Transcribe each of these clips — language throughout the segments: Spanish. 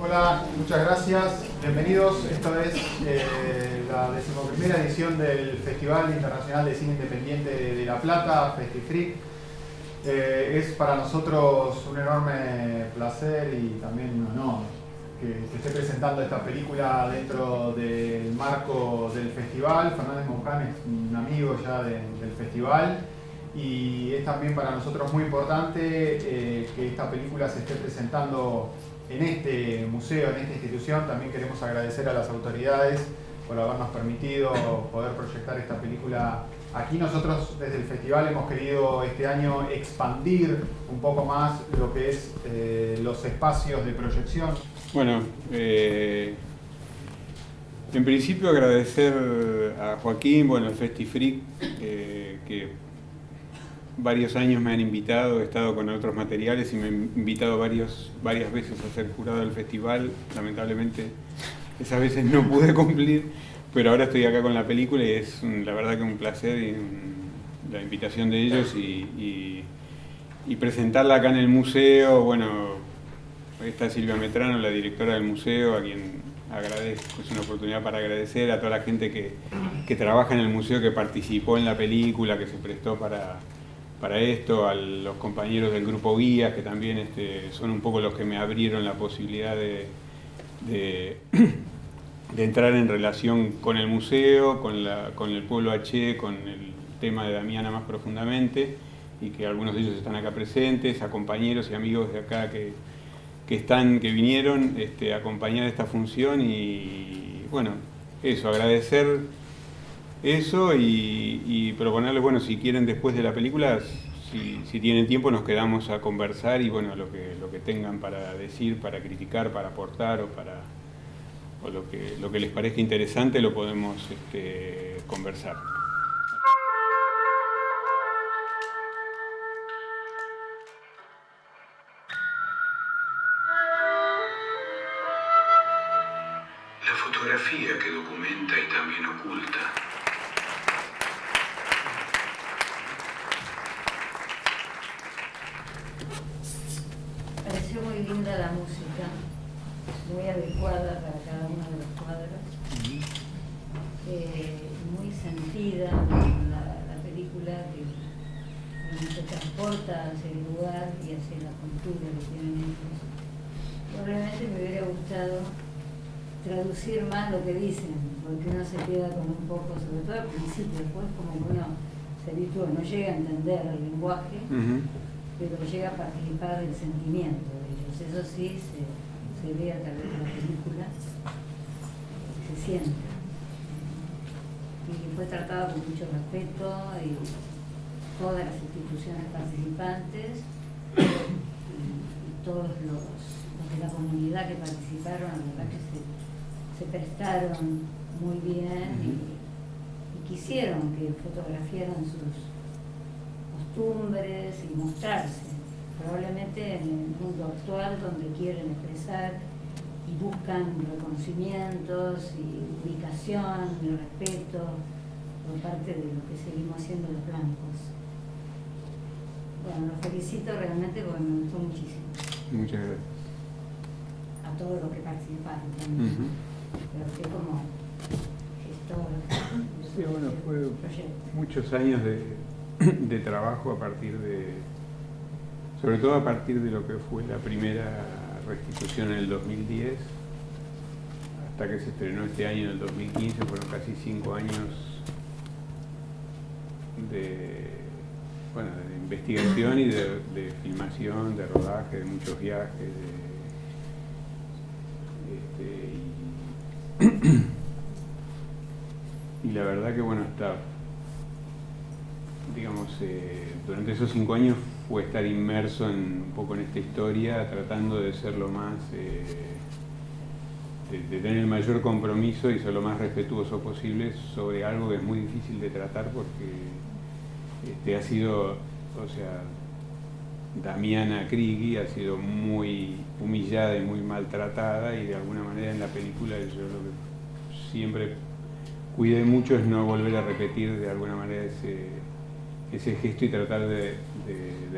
Hola, muchas gracias. Bienvenidos. Esta es la 11ª edición del Festival Internacional de Cine Independiente de La Plata, FestiFreak. Es para nosotros un enorme placer y también un honor que se esté presentando esta película dentro del marco del festival. Fernández Mouján es un amigo ya del festival y es también para nosotros muy importante que esta película se esté presentando en este museo, en esta institución. También queremos agradecer a las autoridades por habernos permitido poder proyectar esta película aquí. Nosotros desde el festival hemos querido este año expandir un poco más lo que es los espacios de proyección. Bueno, en principio agradecer a Joaquín, bueno, el FestiFreak, que varios años me han invitado, he estado con otros materiales y me han invitado varias veces a ser jurado del festival. Lamentablemente esas veces no pude cumplir, pero ahora estoy acá con la película y es la verdad que un placer la invitación de ellos y presentarla acá en el museo. Bueno, está Silvia Metrano, la directora del museo, a quien agradezco, es una oportunidad para agradecer a toda la gente que trabaja en el museo, que participó en la película, que se prestó para esto, a los compañeros del grupo Guías, que también son un poco los que me abrieron la posibilidad de entrar en relación con el museo, con el pueblo H, con el tema de Damiana más profundamente, y que algunos de ellos están acá presentes, a compañeros y amigos de acá que vinieron a acompañar esta función. Y bueno, eso, agradecer eso y proponerles, bueno, si quieren después de la película, si tienen tiempo, nos quedamos a conversar y bueno, lo que tengan para decir, para criticar, para aportar o lo que les parezca interesante lo podemos conversar. La fotografía que documenta y también oculta. Pareció muy linda la música, muy adecuada para cada uno de los cuadros, muy sentida la película, que se transporta hacia el lugar y hacia la cultura que tienen ellos. Probablemente me hubiera gustado traducir más lo que dicen, porque uno se queda con un poco, sobre todo al principio, después como que uno se habitúa, no llega a entender el lenguaje, pero llega a participar del sentimiento de ellos. Eso sí se ve a través de la película, se siente. Y fue tratado con mucho respeto y todas las instituciones participantes y todos los de la comunidad que participaron, la verdad que se prestaron muy bien y quisieron que fotografiaran sus costumbres y mostrarse, probablemente en el mundo actual donde quieren expresar y buscan reconocimientos y ubicación y respeto por parte de lo que seguimos haciendo los blancos. Bueno, los felicito realmente porque me gustó muchísimo. Muchas gracias. A todos los que participaron también, pero fue como gestor. Sí, bueno, fue muchos años de trabajo sobre todo a partir de lo que fue la primera restitución en el 2010, hasta que se estrenó este año en el 2015, fueron casi 5 años de investigación y de filmación, de rodaje, de muchos viajes, y la verdad que bueno, durante esos 5 años fue estar inmerso un poco en esta historia, tratando de ser lo más, de tener el mayor compromiso y ser lo más respetuoso posible sobre algo que es muy difícil de tratar porque ha sido, Damiana Krigi ha sido muy humillada y muy maltratada, y de alguna manera en la película yo lo que siempre cuidé mucho es no volver a repetir de alguna manera ese gesto y tratar de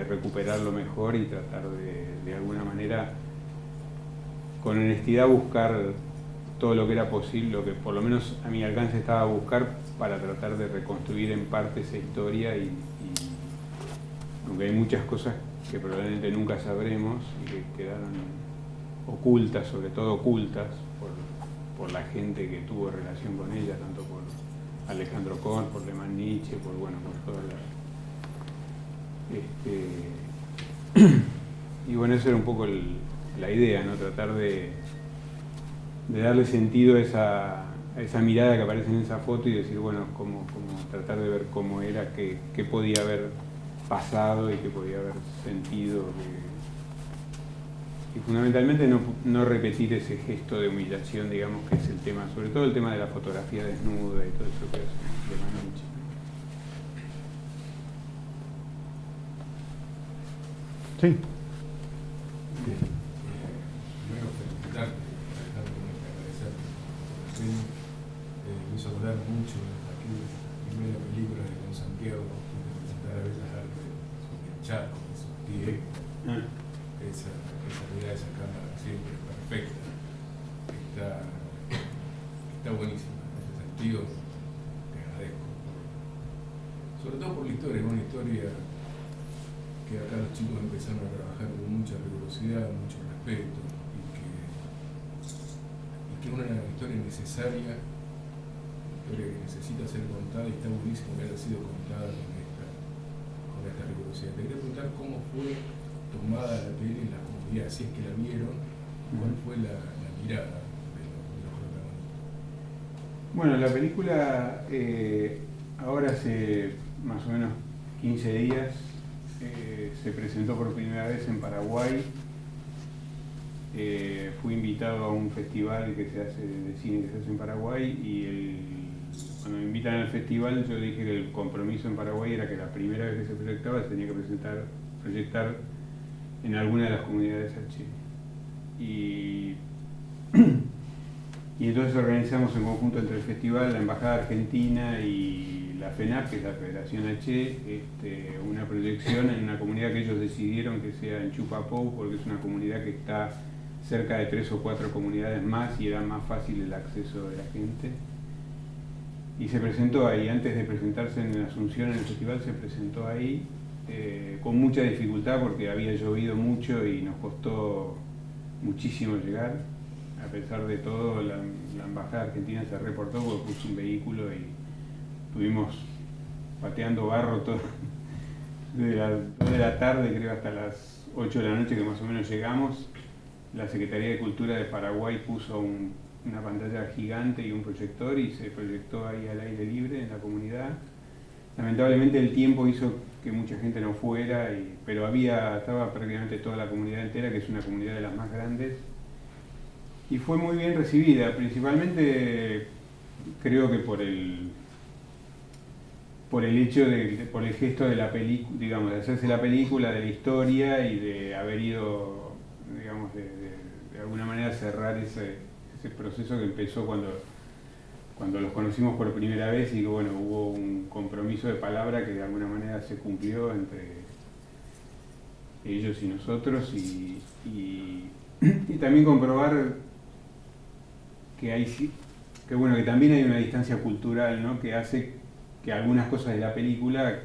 recuperarlo mejor y tratar de alguna manera con honestidad buscar todo lo que era posible, lo que por lo menos a mi alcance estaba a buscar para tratar de reconstruir en parte esa historia y aunque hay muchas cosas que probablemente nunca sabremos y que quedaron ocultas, sobre todo ocultas por la gente que tuvo relación con ella, tanto por Alejandro Korn, por Lehmann Nietzsche, por toda y bueno, esa era un poco la idea, ¿no? Tratar de darle sentido a esa mirada que aparece en esa foto y decir, bueno, cómo tratar de ver cómo era, qué podía haber pasado y qué podía haber sentido. Y fundamentalmente no repetir ese gesto de humillación, digamos, que es el tema, sobre todo el tema de la fotografía desnuda y todo eso que hace Lehmann Nietzsche. Sí. Primero felicitarte, agradecerte por el premio. Me hizo acordar mucho aquella primera película de Con Santiago, que presentar a Bellas Artes sobre el Chaco, esos tiempos. Esa mirada, esa cámara siempre perfecta. Está buenísima en ese sentido. Te agradezco. Sobre todo por la historia, una historia que acá los chicos empezaron a trabajar con mucha rigurosidad, mucho respeto, y que es una historia necesaria, una historia que necesita ser contada, y está buenísimo que haya sido contada con esta rigurosidad. Te quería preguntar cómo fue tomada la tele en la comunidad, si es que la vieron, cuál fue la mirada de los protagonistas. Bueno, la película ahora hace más o menos 15 días se presentó por primera vez en Paraguay. Fui invitado a un festival que se hace de cine que se hace en Paraguay y cuando me invitan al festival yo dije que el compromiso en Paraguay era que la primera vez que se proyectaba se tenía que proyectar en alguna de las comunidades H. Y entonces organizamos en conjunto entre el festival, la Embajada Argentina y la FENAP, que es la Federación H, una proyección en una comunidad que ellos decidieron que sea en Chupapou, porque es una comunidad que está cerca de 3 o 4 comunidades más y era más fácil el acceso de la gente. Y se presentó ahí, antes de presentarse en Asunción en el festival, se presentó ahí con mucha dificultad porque había llovido mucho y nos costó muchísimo llegar. A pesar de todo, la Embajada Argentina se reportó porque puso un vehículo y estuvimos pateando barro todo de la tarde, creo, hasta las 8 de la noche que más o menos llegamos. La Secretaría de Cultura de Paraguay puso una pantalla gigante y un proyector y se proyectó ahí al aire libre en la comunidad. Lamentablemente el tiempo hizo que mucha gente no fuera, pero estaba prácticamente toda la comunidad entera, que es una comunidad de las más grandes, y fue muy bien recibida, principalmente creo que por el hecho por el gesto de la película, digamos, de hacerse la película, de la historia y de haber ido, digamos, de alguna manera cerrar ese proceso que empezó cuando los conocimos por primera vez y que bueno, hubo un compromiso de palabra que de alguna manera se cumplió entre ellos y nosotros y también comprobar que bueno, que también hay una distancia cultural, ¿no? Que hace que algunas cosas de la película,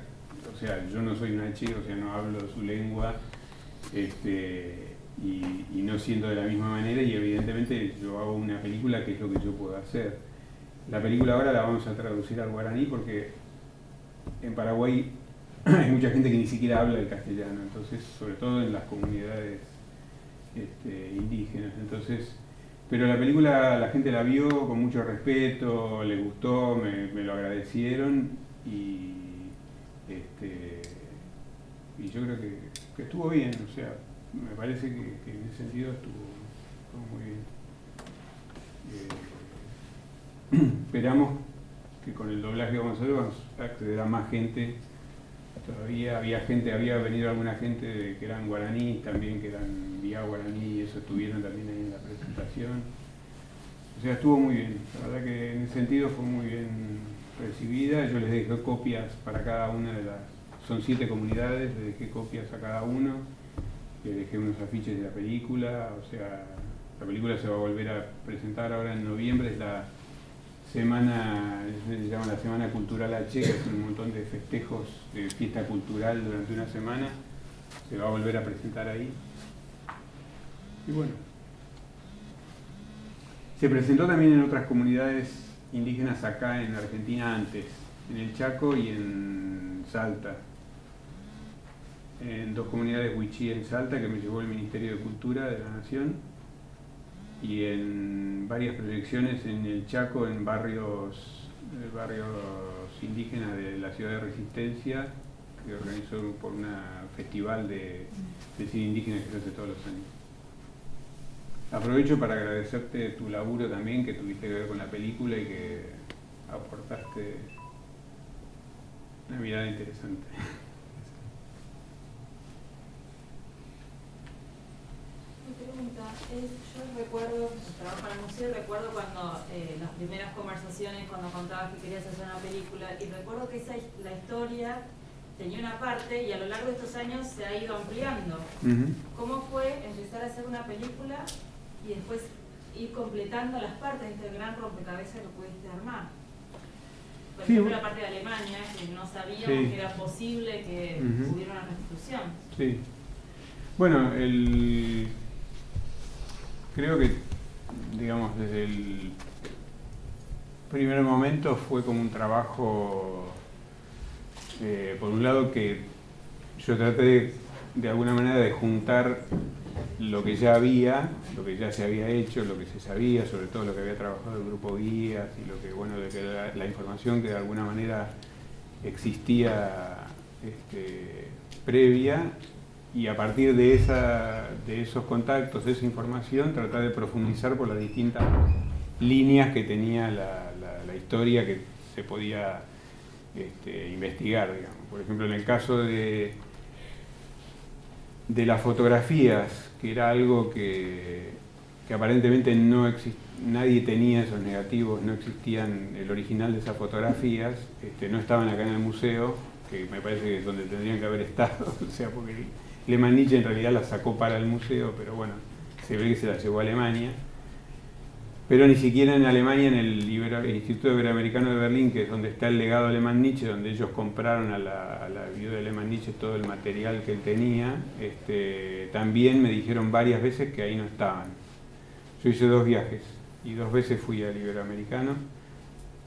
o sea, yo no soy una H, o sea, no hablo su lengua, y no siento de la misma manera, y evidentemente yo hago una película que es lo que yo puedo hacer. La película ahora la vamos a traducir al guaraní porque en Paraguay hay mucha gente que ni siquiera habla el castellano, entonces, sobre todo en las comunidades indígenas, entonces, pero la película la gente la vio con mucho respeto, le gustó, me lo agradecieron y yo creo que estuvo bien, o sea, me parece que en ese sentido estuvo muy bien. Esperamos que con el doblaje que vamos a hacer vamos a acceder a más gente. Todavía había venido alguna gente que eran guaraníes también, que eran vía guaraní y eso estuvieron también ahí en la presentación. O sea, estuvo muy bien, la verdad que en ese sentido fue muy bien recibida. Yo les dejé copias para cada una de son 7 comunidades, les dejé copias a cada uno, les dejé unos afiches de la película, o sea, la película se va a volver a presentar ahora en noviembre, es la semana, se llama la Semana Cultural H, que es un montón de festejos de fiesta cultural durante una semana, se va a volver a presentar ahí. Y bueno, se presentó también en otras comunidades indígenas acá en Argentina antes, en el Chaco y en Salta. En 2 comunidades huichí en Salta que me llevó el Ministerio de Cultura de la Nación, y en varias proyecciones en el Chaco, en barrios indígenas de la ciudad de Resistencia, que organizó por un festival de cine indígena que se hace todos los años. Aprovecho para agradecerte tu laburo también, que tuviste que ver con la película y que aportaste una mirada interesante. Mi pregunta es, yo recuerdo, trabajo en el museo, recuerdo cuando las primeras conversaciones, cuando contabas que querías hacer una película, y recuerdo que la historia tenía una parte y a lo largo de estos años se ha ido ampliando. ¿Cómo fue empezar a hacer una película y después ir completando las partes de este gran rompecabezas que pudiste armar? Por ejemplo, la parte de Alemania, que no sabíamos que era posible que hubiera una restitución. Sí. Bueno, creo que, digamos, desde el primer momento fue como un trabajo, por un lado, que yo traté de alguna manera de juntar lo que ya había, lo que ya se había hecho, lo que se sabía, sobre todo lo que había trabajado el grupo Guías y lo que, bueno, de que la información que de alguna manera existía previa, y a partir de esos contactos, de esa información, tratar de profundizar por las distintas líneas que tenía la historia que se podía investigar, digamos. Por ejemplo, en el caso de las fotografías, que era algo que aparentemente no nadie tenía esos negativos, no existían, el original de esas fotografías, no estaban acá en el museo, que me parece que es donde tendrían que haber estado, o sea, porque Lehmann Nietzsche en realidad las sacó para el museo, pero bueno, se ve que se las llevó a Alemania. Pero ni siquiera en Alemania, en el Instituto Iberoamericano de Berlín, que es donde está el legado de Lehmann Nietzsche, donde ellos compraron a la viuda de Lehmann Nietzsche todo el material que él tenía, también me dijeron varias veces que ahí no estaban. Yo hice 2 viajes y 2 veces fui al Iberoamericano,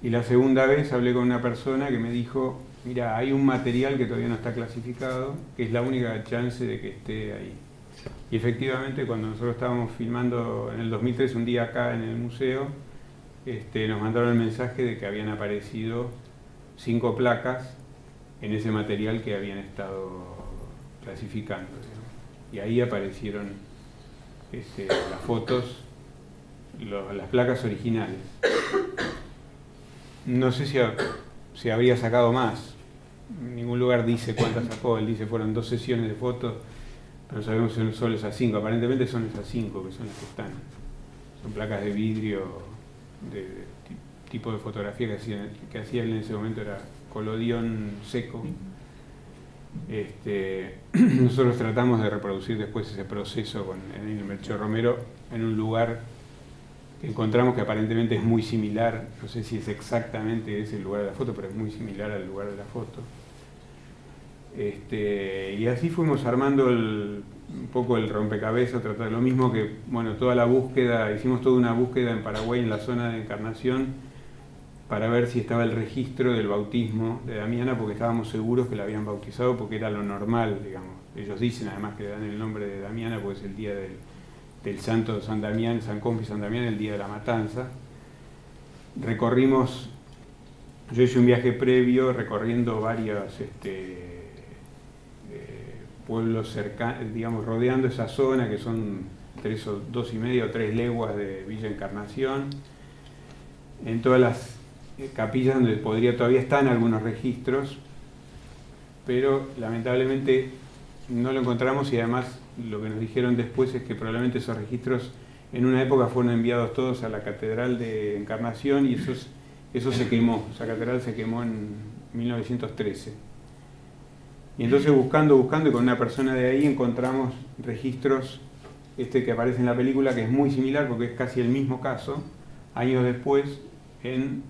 y la segunda vez hablé con una persona que me dijo: mira, hay un material que todavía no está clasificado, que es la única chance de que esté ahí. Y efectivamente, cuando nosotros estábamos filmando en el 2003, un día acá en el museo, nos mandaron el mensaje de que habían aparecido 5 placas en ese material que habían estado clasificando, digamos. Y ahí aparecieron las fotos, las placas originales. No sé si habría sacado más. En ningún lugar dice cuántas sacó, él dice fueron 2 sesiones de fotos, pero sabemos que son solo esas 5, aparentemente son esas 5 que son las que están. Son placas de vidrio, de tipo de fotografía que hacía él en ese momento, era colodión seco. Nosotros tratamos de reproducir después ese proceso en el Melchor Romero, en un lugar que encontramos que aparentemente es muy similar, no sé si es exactamente ese el lugar de la foto, pero es muy similar al lugar de la foto. Y así fuimos armando un poco el rompecabezas, tratar de lo mismo que, bueno, toda la búsqueda, hicimos toda una búsqueda en Paraguay, en la zona de Encarnación, para ver si estaba el registro del bautismo de Damiana, porque estábamos seguros que la habían bautizado, porque era lo normal, digamos. Ellos dicen además que le dan el nombre de Damiana, porque es el día del santo San Damián, San Confi San Damián, el día de la matanza. Recorrimos, yo hice un viaje previo recorriendo varios pueblos cercanos, digamos, rodeando esa zona, que son 2,5 o 3 leguas de Villa Encarnación, en todas las capillas donde todavía están algunos registros, pero lamentablemente no lo encontramos, y además lo que nos dijeron después es que probablemente esos registros en una época fueron enviados todos a la Catedral de Encarnación, y eso se quemó, esa catedral se quemó en 1913. Y entonces buscando y con una persona de ahí encontramos registros este que aparece en la película, que es muy similar porque es casi el mismo caso, años después, en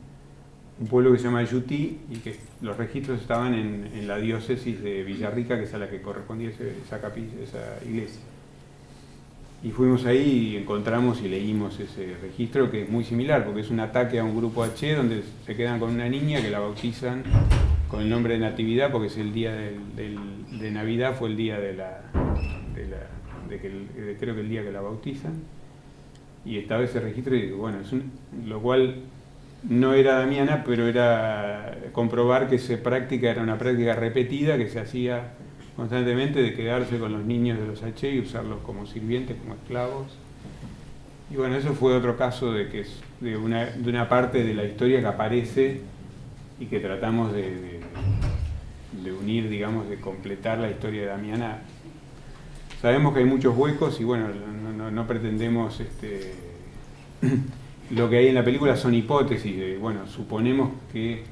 un pueblo que se llama Yutí, y que los registros estaban en la diócesis de Villarrica, que es a la que correspondía esa iglesia. Y fuimos ahí y encontramos y leímos ese registro, que es muy similar, porque es un ataque a un grupo H donde se quedan con una niña que la bautizan con el nombre de Natividad, porque es el día de Navidad, fue el día creo que el día que la bautizan. Y estaba ese registro y bueno, lo cual no era Damiana, pero era comprobar que esa práctica era una práctica repetida que se hacía constantemente, de quedarse con los niños de los H y usarlos como sirvientes, como esclavos. Y bueno, eso fue otro caso de una parte de la historia que aparece y que tratamos de unir, digamos, de completar la historia de Damiana. Sabemos que hay muchos huecos y bueno, no pretendemos lo que hay en la película son hipótesis de, bueno, suponemos que,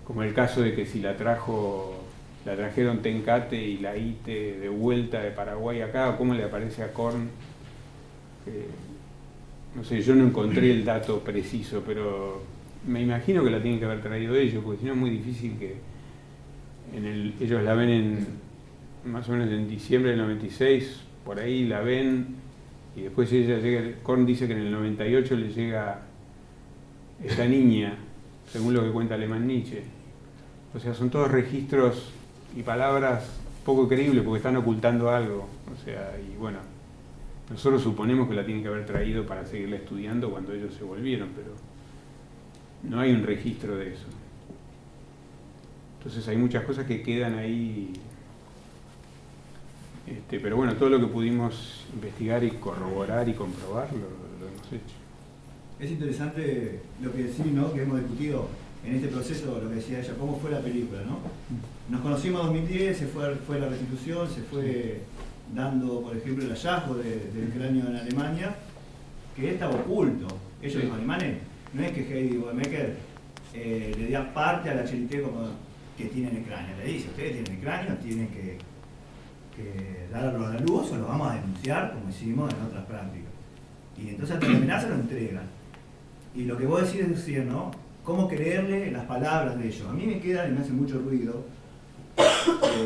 como el caso de que si la trajeron Tencate y la Ite de vuelta de Paraguay acá, o cómo le aparece a Korn. No sé, yo no encontré el dato preciso, pero me imagino que la tienen que haber traído ellos, porque si no es muy difícil que ellos la ven más o menos en diciembre del 96, por ahí la ven, y después ella llega, Korn dice que en el 98 le llega esta niña, según lo que cuenta Alemán Nietzsche. O sea, son todos registros y palabras poco creíbles porque están ocultando algo. O sea, y bueno, nosotros suponemos que la tienen que haber traído para seguirla estudiando cuando ellos se volvieron, pero no hay un registro de eso. Entonces hay muchas cosas que quedan ahí. Pero bueno, todo lo que pudimos investigar y corroborar y comprobar lo hemos hecho. Es interesante lo que decís, ¿no? Que hemos discutido en este proceso, lo que decía ella, cómo fue la película, ¿no? Nos conocimos en 2010, fue la restitución, se fue dando, por ejemplo, el hallazgo del cráneo en Alemania, que estaba oculto. Ellos, los alemanes, no es que Heidi Bodemecker le da parte a la Charité como que tienen el cráneo. Le dice, ustedes tienen el cráneo, tienen que darlo a la luz o lo vamos a denunciar, como hicimos en otras prácticas. Y entonces ante la amenaza lo entregan. Y lo que vos decís es decir, ¿no? ¿Cómo creerle las palabras de ellos? A mí me queda y me hace mucho ruido.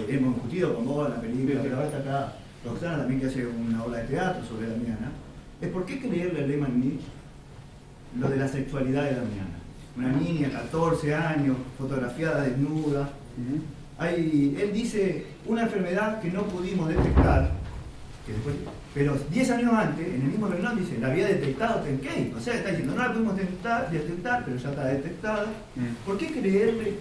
Hemos discutido con vos en la película, pero ahora está acá Roxana también, que hace una obra de teatro sobre Damiana. Es por qué creerle a Lehmann Nietzsche lo de la sexualidad de Damiana. Una niña, 14 años, fotografiada desnuda. Él dice una enfermedad que no pudimos detectar, pero 10 años antes, en el mismo renglón dice, la había detectado Tenkate. O sea, está diciendo, no la pudimos detectar, pero ya está detectada. ¿Por qué creerle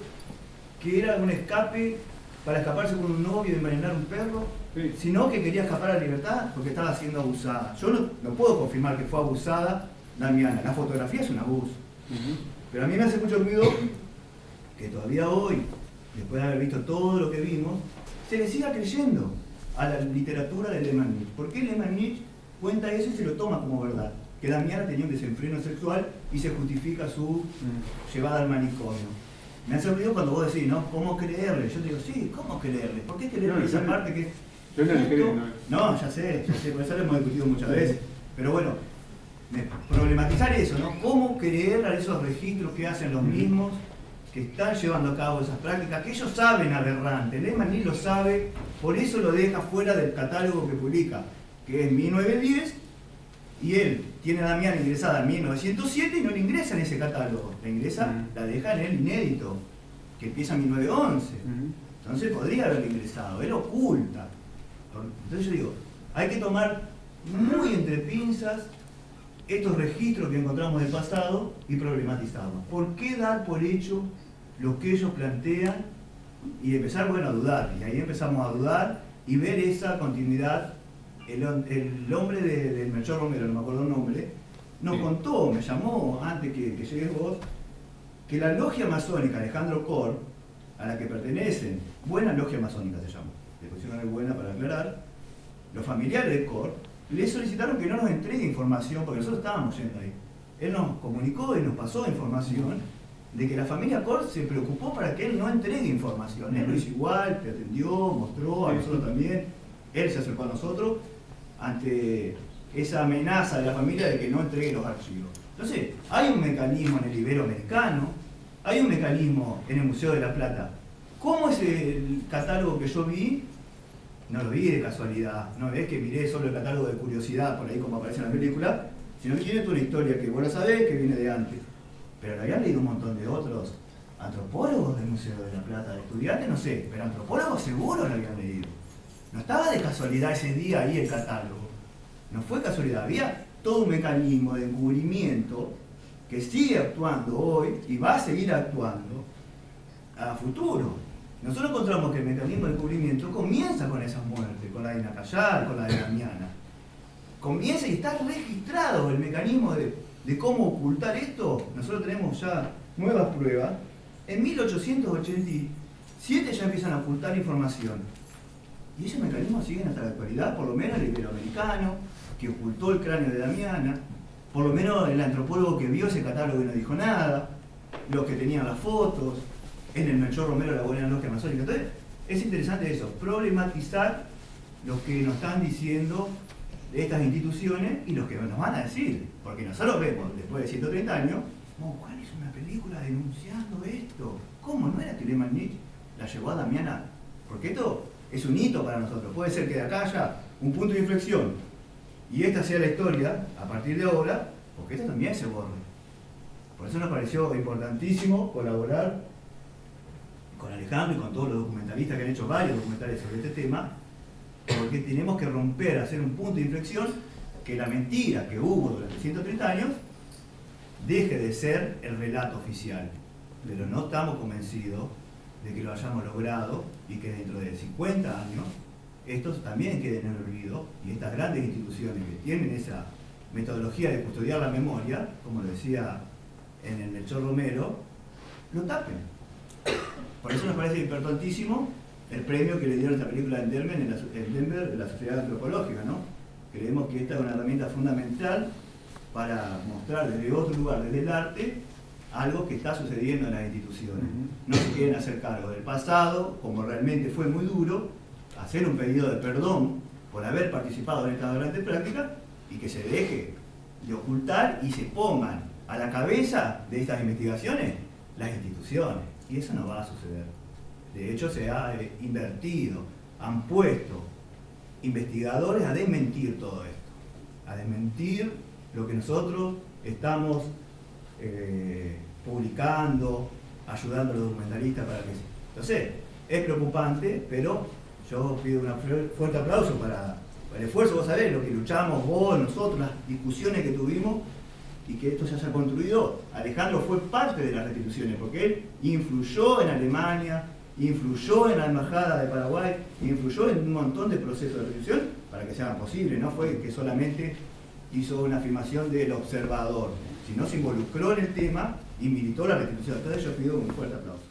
que era un escape para escaparse con un novio y envenenar un perro? Sí. Sino que quería escapar a la libertad porque estaba siendo abusada. Yo no puedo confirmar que fue abusada Damiana. La fotografía es un abuso. Pero a mí me hace mucho ruido que todavía hoy, después de haber visto todo lo que vimos, se le siga creyendo a la literatura de Lehmann Nietzsche. ¿Por qué Lehmann Nietzsche cuenta eso y se lo toma como verdad? Que Damiana tenía un desenfreno sexual y se justifica su llevada al manicomio. Me hace ruido cuando vos decís, ¿no? ¿Cómo creerle? Yo te digo, sí, ¿cómo creerle? ¿Por qué creerle esa parte que es... Yo no le creo, no, ya sé, por eso lo hemos discutido muchas veces. Pero bueno, problematizar eso, ¿no? ¿Cómo creer a esos registros que hacen los mismos que están llevando a cabo esas prácticas, que ellos saben aberrante? Lehmann Nietzsche lo sabe, por eso lo deja fuera del catálogo que publica, que es 1910, y él tiene a Damiana ingresada en 1907 y no le ingresa en ese catálogo, la deja en el inédito, que empieza en 1911. Entonces podría haberle ingresado, él oculta. Entonces yo digo, hay que tomar muy entre pinzas estos registros que encontramos del pasado y problematizarlos. ¿Por qué dar por hecho lo que ellos plantean y empezar, bueno, a dudar? Y ahí empezamos a dudar y ver esa continuidad. El hombre del Melchor Romero, no me acuerdo el nombre, nos contó, me llamó antes que llegues vos, que la logia masónica Alejandro Korn, a la que pertenecen, buena logia masónica se llama, le pusieron el buena para aclarar, los familiares de Korn le solicitaron que no nos entregue información, porque nosotros estábamos yendo ahí. Él nos comunicó y nos pasó información de que la familia Korn se preocupó para que él no entregue información. Él lo hizo igual, te atendió, mostró, a nosotros también. Él se acercó a nosotros ante esa amenaza de la familia de que no entregue los archivos. Entonces, hay un mecanismo en el Iberoamericano, hay un mecanismo en el Museo de la Plata. ¿Cómo es el catálogo que yo vi? No lo vi de casualidad, no es que miré solo el catálogo de curiosidad por ahí como aparece en la película, sino que tiene toda una historia que vos la sabés, que viene de antes. Pero lo habían leído un montón de otros antropólogos del Museo de la Plata, de estudiantes, no sé, pero antropólogos seguro lo habían leído. No estaba de casualidad ese día ahí el catálogo. No fue casualidad, había todo un mecanismo de encubrimiento que sigue actuando hoy y va a seguir actuando a futuro. Nosotros encontramos que el mecanismo de encubrimiento comienza con esas muertes, con la de Nacayal, con la de Damiana. Comienza y está registrado el mecanismo de cómo ocultar esto. Nosotros tenemos ya nuevas pruebas. En 1887 ya empiezan a ocultar información. Y esos mecanismos siguen hasta la actualidad, por lo menos el Iberoamericano, que ocultó el cráneo de Damiana, por lo menos el antropólogo que vio ese catálogo y no dijo nada, los que tenían las fotos, en el Melchor Romero la buena logia masónica. Entonces, es interesante eso, problematizar lo que nos están diciendo de estas instituciones y los que nos van a decir, porque nosotros vemos, después de 130 años, ¿cuál es una película denunciando esto? ¿Cómo no era que Lehmann Nietzsche la llevó a Damiana? Porque esto es un hito para nosotros, puede ser que de acá haya un punto de inflexión y esta sea la historia a partir de ahora, porque esto también se borre. Por eso nos pareció importantísimo colaborar con Alejandro y con todos los documentalistas que han hecho varios documentales sobre este tema, porque tenemos que romper, hacer un punto de inflexión, que la mentira que hubo durante 130 años deje de ser el relato oficial. Pero no estamos convencidos de que lo hayamos logrado y que dentro de 50 años estos también queden en el olvido y estas grandes instituciones que tienen esa metodología de custodiar la memoria, como lo decía en el Melchor Romero, lo tapen. Por eso nos parece importantísimo el premio que le dieron a esta película en Denver, en la Sociedad Antropológica, ¿no? Creemos que esta es una herramienta fundamental para mostrar desde otro lugar, desde el arte, algo que está sucediendo en las instituciones. No se quieren hacer cargo del pasado, como realmente fue muy duro, hacer un pedido de perdón por haber participado en esta aberrante práctica y que se deje de ocultar y se pongan a la cabeza de estas investigaciones las instituciones. Y eso no va a suceder. De hecho, se ha invertido, han puesto investigadores a desmentir todo esto, a desmentir lo que nosotros estamos publicando, ayudando a los documentalistas para que... Entonces, es preocupante, pero yo pido un fuerte aplauso para el esfuerzo, vos sabés, lo que luchamos vos, nosotros, las discusiones que tuvimos y que esto se haya construido. Alejandro fue parte de las restituciones, porque él influyó en Alemania, influyó en la Embajada de Paraguay, influyó en un montón de procesos de restitución para que sean posibles, no fue que solamente hizo una afirmación del observador, sino se involucró en el tema y militó la restitución. Entonces yo pido un fuerte aplauso.